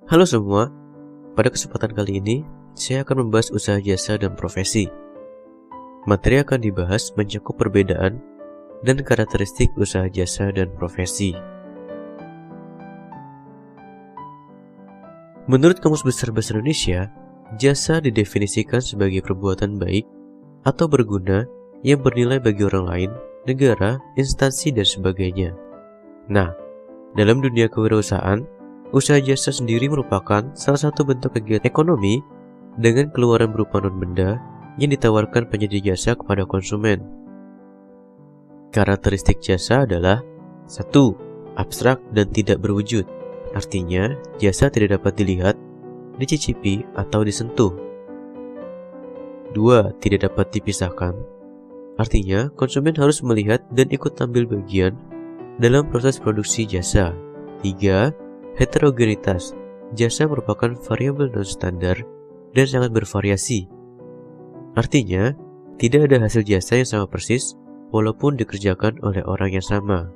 Halo semua, pada kesempatan kali ini saya akan membahas usaha jasa dan profesi. Materi akan dibahas mencakup perbedaan dan karakteristik usaha jasa dan profesi. Menurut Kamus Besar Bahasa Indonesia, jasa didefinisikan sebagai perbuatan baik atau berguna yang bernilai bagi orang lain, negara, instansi, dan sebagainya. Nah, dalam dunia kewirausahaan, usaha jasa sendiri merupakan salah satu bentuk kegiatan ekonomi dengan keluaran berupa non-benda yang ditawarkan penyedia jasa kepada konsumen. Karakteristik jasa adalah 1. Abstrak dan tidak berwujud. Artinya, jasa tidak dapat dilihat, dicicipi, atau disentuh. 2. Tidak dapat dipisahkan. Artinya, konsumen harus melihat dan ikut ambil bagian dalam proses produksi jasa. 3. Heterogenitas. Jasa merupakan variabel non-standar dan sangat bervariasi. Artinya, tidak ada hasil jasa yang sama persis walaupun dikerjakan oleh orang yang sama.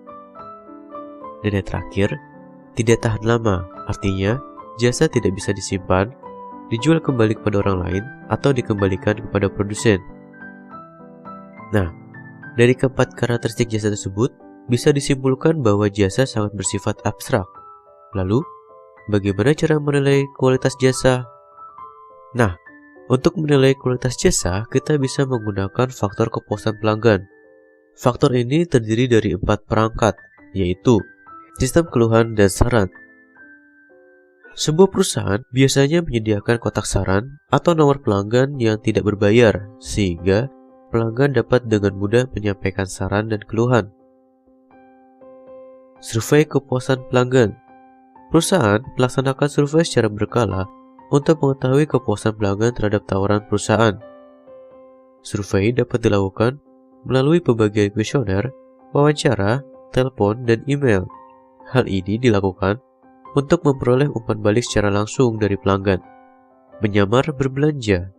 Dan yang terakhir, tidak tahan lama. Artinya, jasa tidak bisa disimpan, dijual kembali kepada orang lain, atau dikembalikan kepada produsen. Nah, dari keempat karakteristik jasa tersebut, bisa disimpulkan bahwa jasa sangat bersifat abstrak. Lalu, bagaimana cara menilai kualitas jasa? Nah, untuk menilai kualitas jasa, kita bisa menggunakan faktor kepuasan pelanggan. Faktor ini terdiri dari 4 perangkat, yaitu sistem keluhan dan saran. Sebuah perusahaan biasanya menyediakan kotak saran atau nomor pelanggan yang tidak berbayar, sehingga pelanggan dapat dengan mudah menyampaikan saran dan keluhan. Survei kepuasan pelanggan. Perusahaan melaksanakan survei secara berkala untuk mengetahui kepuasan pelanggan terhadap tawaran perusahaan. Survei dapat dilakukan melalui pembagian kuesioner, wawancara, telepon, dan email. Hal ini dilakukan untuk memperoleh umpan balik secara langsung dari pelanggan. Menyamar berbelanja.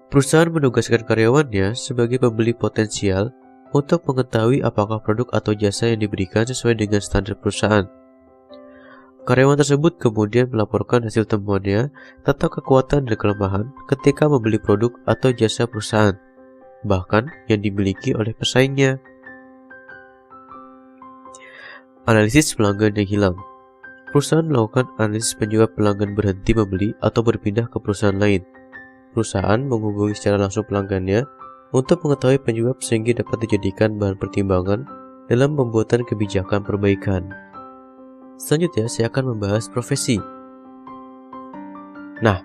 Perusahaan menugaskan karyawannya sebagai pembeli potensial untuk mengetahui apakah produk atau jasa yang diberikan sesuai dengan standar perusahaan. Karyawan tersebut kemudian melaporkan hasil temuannya tentang kekuatan dan kelemahan ketika membeli produk atau jasa perusahaan, bahkan yang dimiliki oleh pesaingnya. Analisis pelanggan yang hilang. Perusahaan melakukan analisis penyebab pelanggan berhenti membeli atau berpindah ke perusahaan lain. Perusahaan menghubungi secara langsung pelanggannya untuk mengetahui penyebab sehingga dapat dijadikan bahan pertimbangan dalam pembuatan kebijakan perbaikan. Selanjutnya, saya akan membahas profesi. Nah,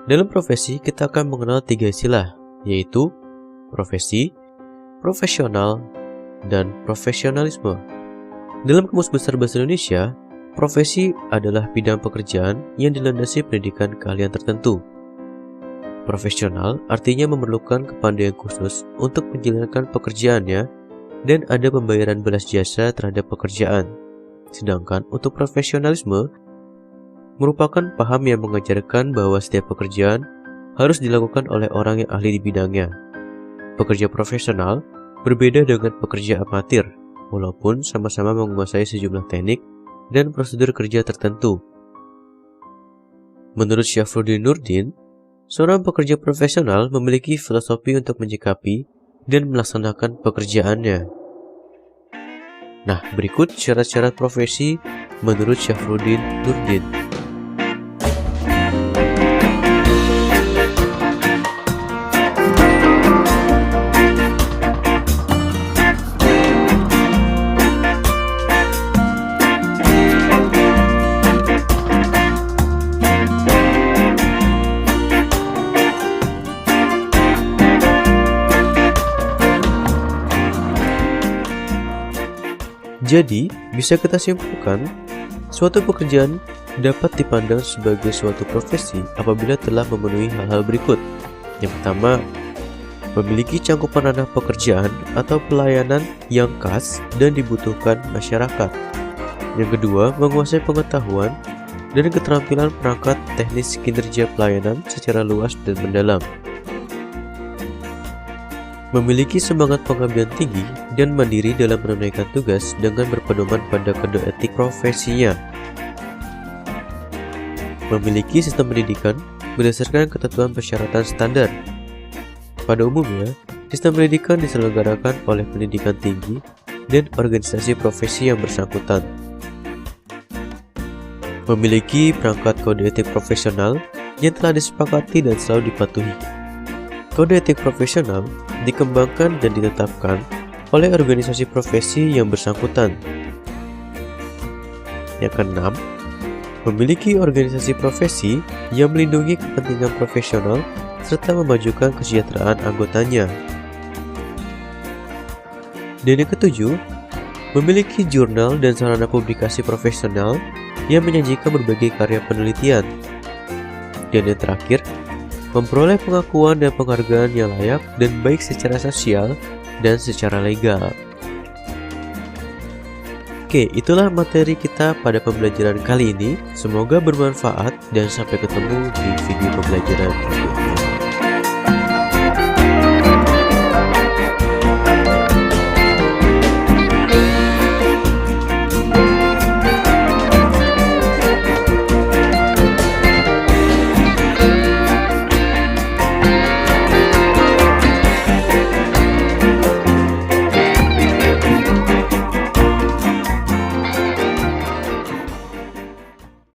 dalam profesi kita akan mengenal 3 istilah, yaitu profesi, profesional, dan profesionalisme. Dalam Kamus Besar Bahasa Indonesia, profesi adalah bidang pekerjaan yang dilandasi pendidikan keahlian tertentu. Profesional artinya memerlukan kepandaian khusus untuk menjalankan pekerjaannya dan ada pembayaran balas jasa terhadap pekerjaan. Sedangkan untuk profesionalisme merupakan paham yang mengajarkan bahwa setiap pekerjaan harus dilakukan oleh orang yang ahli di bidangnya. Pekerja profesional berbeda dengan pekerja amatir, walaupun sama-sama menguasai sejumlah teknik dan prosedur kerja tertentu. Menurut Syafruddin Nurdin, seorang pekerja profesional memiliki filosofi untuk menyikapi dan melaksanakan pekerjaannya. Nah, berikut syarat-syarat profesi menurut Syafruddin Nurdin. Jadi, bisa kita simpulkan, suatu pekerjaan dapat dipandang sebagai suatu profesi apabila telah memenuhi hal-hal berikut. Yang pertama, memiliki cangkupan ranah pekerjaan atau pelayanan yang khas dan dibutuhkan masyarakat. Yang kedua, menguasai pengetahuan dan keterampilan perangkat teknis kinerja pelayanan secara luas dan mendalam. Memiliki semangat pengabdian tinggi dan mandiri dalam menunaikan tugas dengan berpedoman pada kode etik profesinya. Memiliki sistem pendidikan berdasarkan ketentuan persyaratan standar. Pada umumnya, sistem pendidikan diselenggarakan oleh pendidikan tinggi dan organisasi profesi yang bersangkutan. Memiliki perangkat kode etik profesional yang telah disepakati dan selalu dipatuhi. Kode etik profesional dikembangkan dan ditetapkan oleh organisasi profesi yang bersangkutan. Yang keenam, memiliki organisasi profesi yang melindungi kepentingan profesional serta memajukan kesejahteraan anggotanya. Dan yang ketujuh, memiliki jurnal dan sarana publikasi profesional yang menyajikan berbagai karya penelitian. Dan yang terakhir, memperoleh pengakuan dan penghargaan yang layak dan baik secara sosial dan secara legal. Oke, itulah materi kita pada pembelajaran kali ini. Semoga bermanfaat dan sampai ketemu di video pembelajaran berikutnya.